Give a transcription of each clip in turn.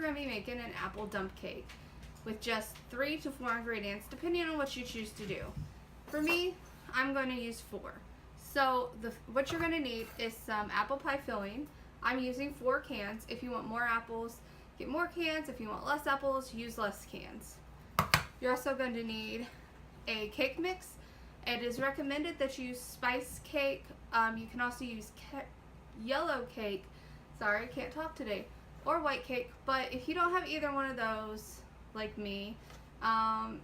going to be making an apple dump cake with just 3 to 4 ingredients, depending on what you choose to do. For me, I'm going to use 4. So what you're going to need is some apple pie filling. I'm using 4 cans. If you want more apples, get more cans. If you want less apples, use less cans. You're also going to need a cake mix. It is recommended that you use spice cake. You can also use yellow cake. Sorry, can't talk today. Or white cake. But if you don't have either one of those, like me,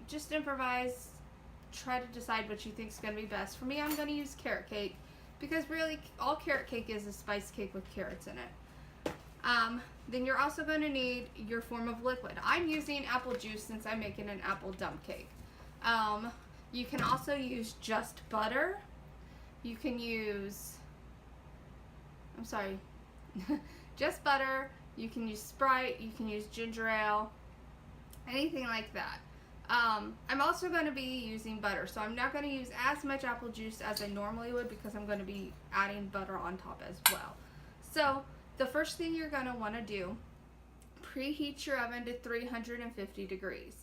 just improvise. Try to decide what you think is going to be best. For me, I'm going to use carrot cake because really all carrot cake is spice cake with carrots in it. Then you're also going to need your form of liquid. I'm using apple juice since I'm making an apple dump cake. You can also use just butter. You can use, just butter. You can use Sprite. You can use ginger ale. Anything like that. I'm also going to be using butter, so I'm not going to use as much apple juice as I normally would because I'm going to be adding butter on top as well. So the first thing you're going to want to do, preheat your oven to 350 degrees.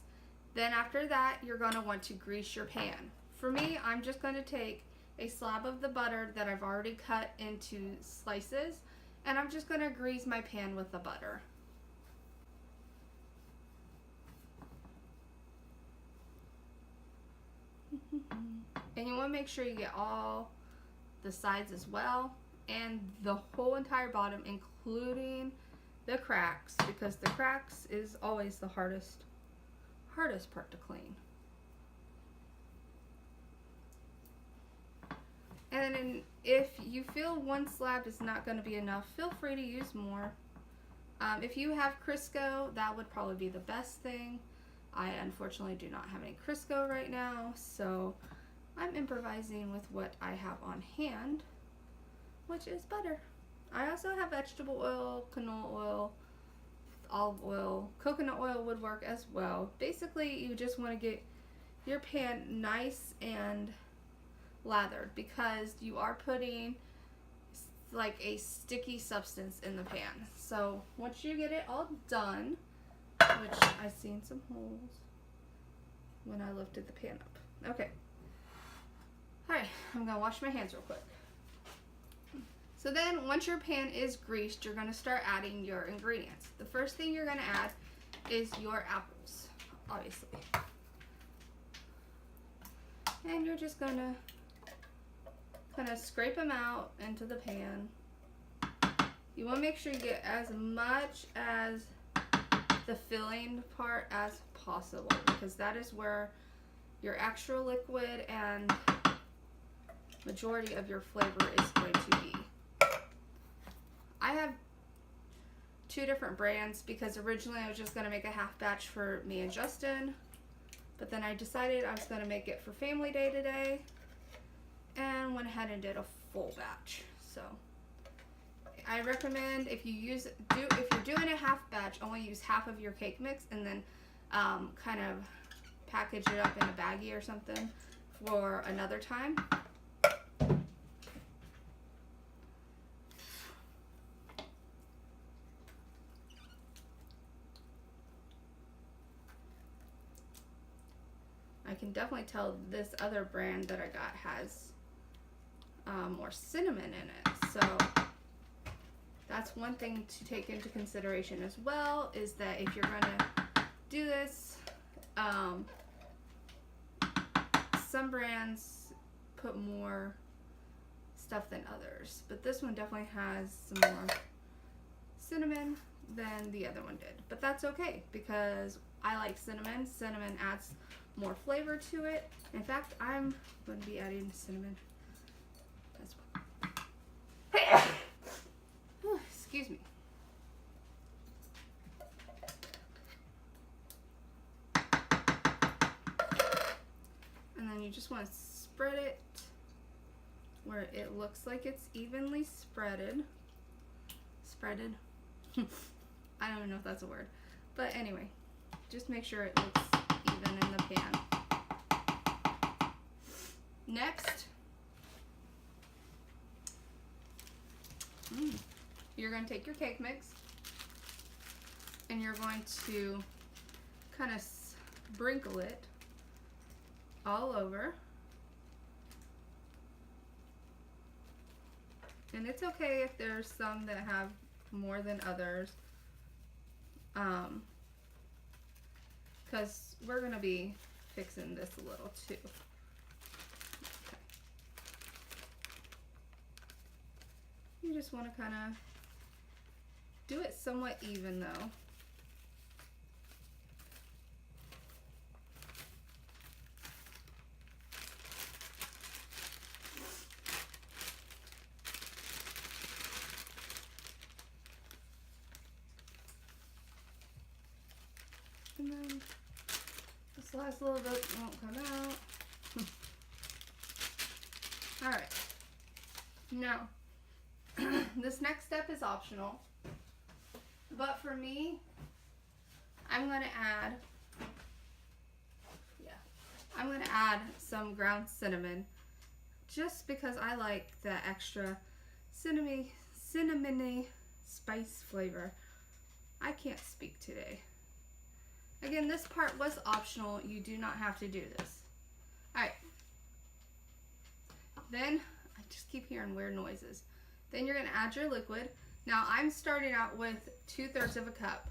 Then after that, you're going to want to grease your pan. For me, I'm just going to take a slab of the butter that I've already cut into slices, and I'm just going to grease my pan with the butter. And you want to make sure you get all the sides as well, and the whole entire bottom, including the cracks, because the cracks is always the hardest part to clean. And then if you feel one slab is not going to be enough, feel free to use more. If you have Crisco, that would probably be the best thing. I unfortunately do not have any Crisco right now, so I'm improvising with what I have on hand, which is butter. I also have vegetable oil, canola oil, olive oil, coconut oil would work as well. Basically, you just want to get your pan nice and lathered because you are putting like a sticky substance in the pan. So once you get it all done, which I seen some holes when I lifted the pan up. Okay. Alright, I'm going to wash my hands real quick. So then once your pan is greased, you're going to start adding your ingredients. The first thing you're going to add is your apples, obviously. And you're just going to kind of scrape them out into the pan. You want to make sure you get as much as the filling part as possible because that is where your actual liquid and majority of your flavor is going to be. I have 2 different brands because originally I was just going to make a half batch for me and Justin, but then I decided I was going to make it for Family Day today and went ahead and did a full batch. So I recommend if you're doing a half batch, only use half of your cake mix and then kind of package it up in a baggie or something for another time. I can definitely tell this other brand that I got has more cinnamon in it. So that's one thing to take into consideration as well, is that if you're going to do this, some brands put more stuff than others, but this one definitely has some more cinnamon than the other one did. But that's okay because I like cinnamon. Cinnamon adds more flavor to it. In fact, I'm going to be adding cinnamon as well. Excuse me. And then you just want to spread it where it looks like it's evenly spreaded. Spreaded. I don't even know if that's a word. But anyway, just make sure it looks even in the pan. Next, you're going to take your cake mix and you're going to kind of sprinkle it all over. And it's okay if there's some that have more than others, because we're going to be fixing this a little too. Okay. You just want to kind of do it somewhat even though. And then this last little bit won't come out. Alright. Now, this next step is optional. But for me, I'm going to add some ground cinnamon just because I like that extra cinnamony spice flavor. I can't speak today. Again, this part was optional. You do not have to do this. Alright. Then, I just keep hearing weird noises. Then you're going to add your liquid. Now, I'm starting out with 2/3 of a cup.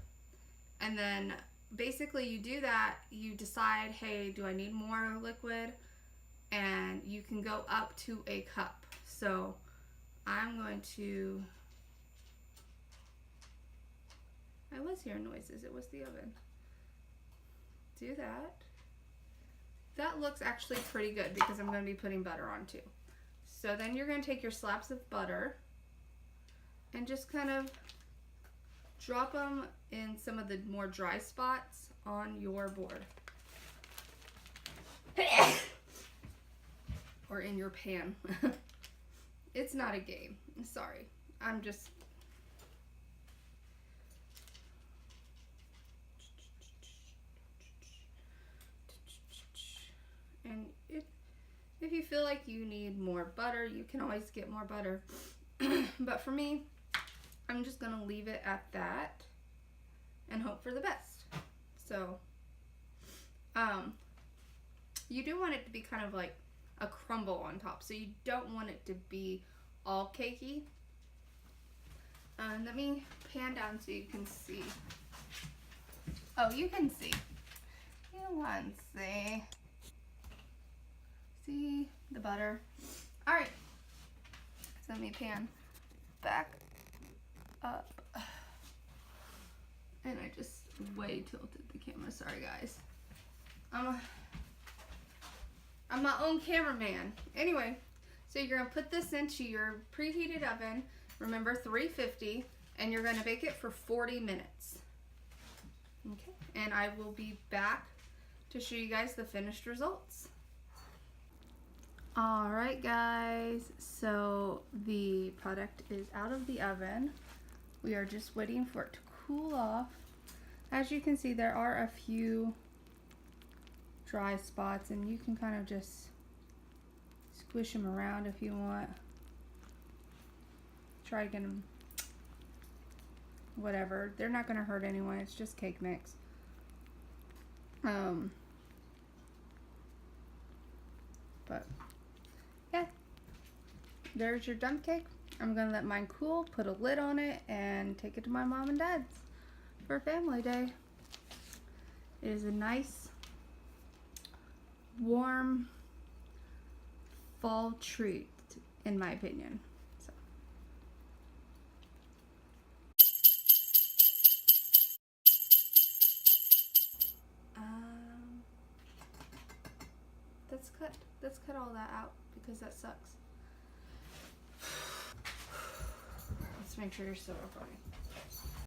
And then, basically, you do that. You decide, hey, do I need more liquid? And you can go up to a cup. So, I'm going to... I was hearing noises. It was the oven. Do that. That looks actually pretty good because I'm going to be putting butter on too. So then you're going to take your slabs of butter and just kind of drop them in some of the more dry spots on your board. Or in your pan. It's not a game. Sorry. I'm just... And if you feel like you need more butter, you can always get more butter. But for me, I'm just going to leave it at that and hope for the best. So, you do want it to be kind of like a crumble on top. So you don't want it to be all cakey. Let me pan down so you can see. Oh, you can see. You want to see. See the butter. All right. So let me pan back up. And I just way tilted the camera. Sorry, guys. I'm my own cameraman. Anyway, so you're going to put this into your preheated oven. Remember, 350. And you're going to bake it for 40 minutes. Okay. And I will be back to show you guys the finished results. Alright guys, so the product is out of the oven. We are just waiting for it to cool off. As you can see, there are a few dry spots and you can kind of just squish them around if you want. Try to get them, whatever. They're not going to hurt anyone, it's just cake mix. But yeah, there's your dump cake. I'm gonna let mine cool, put a lid on it, and take it to my mom and dad's for family day. It is a nice, warm fall treat, in my opinion. So. Let's cut all that out because that sucks. Let's make sure you're still recording.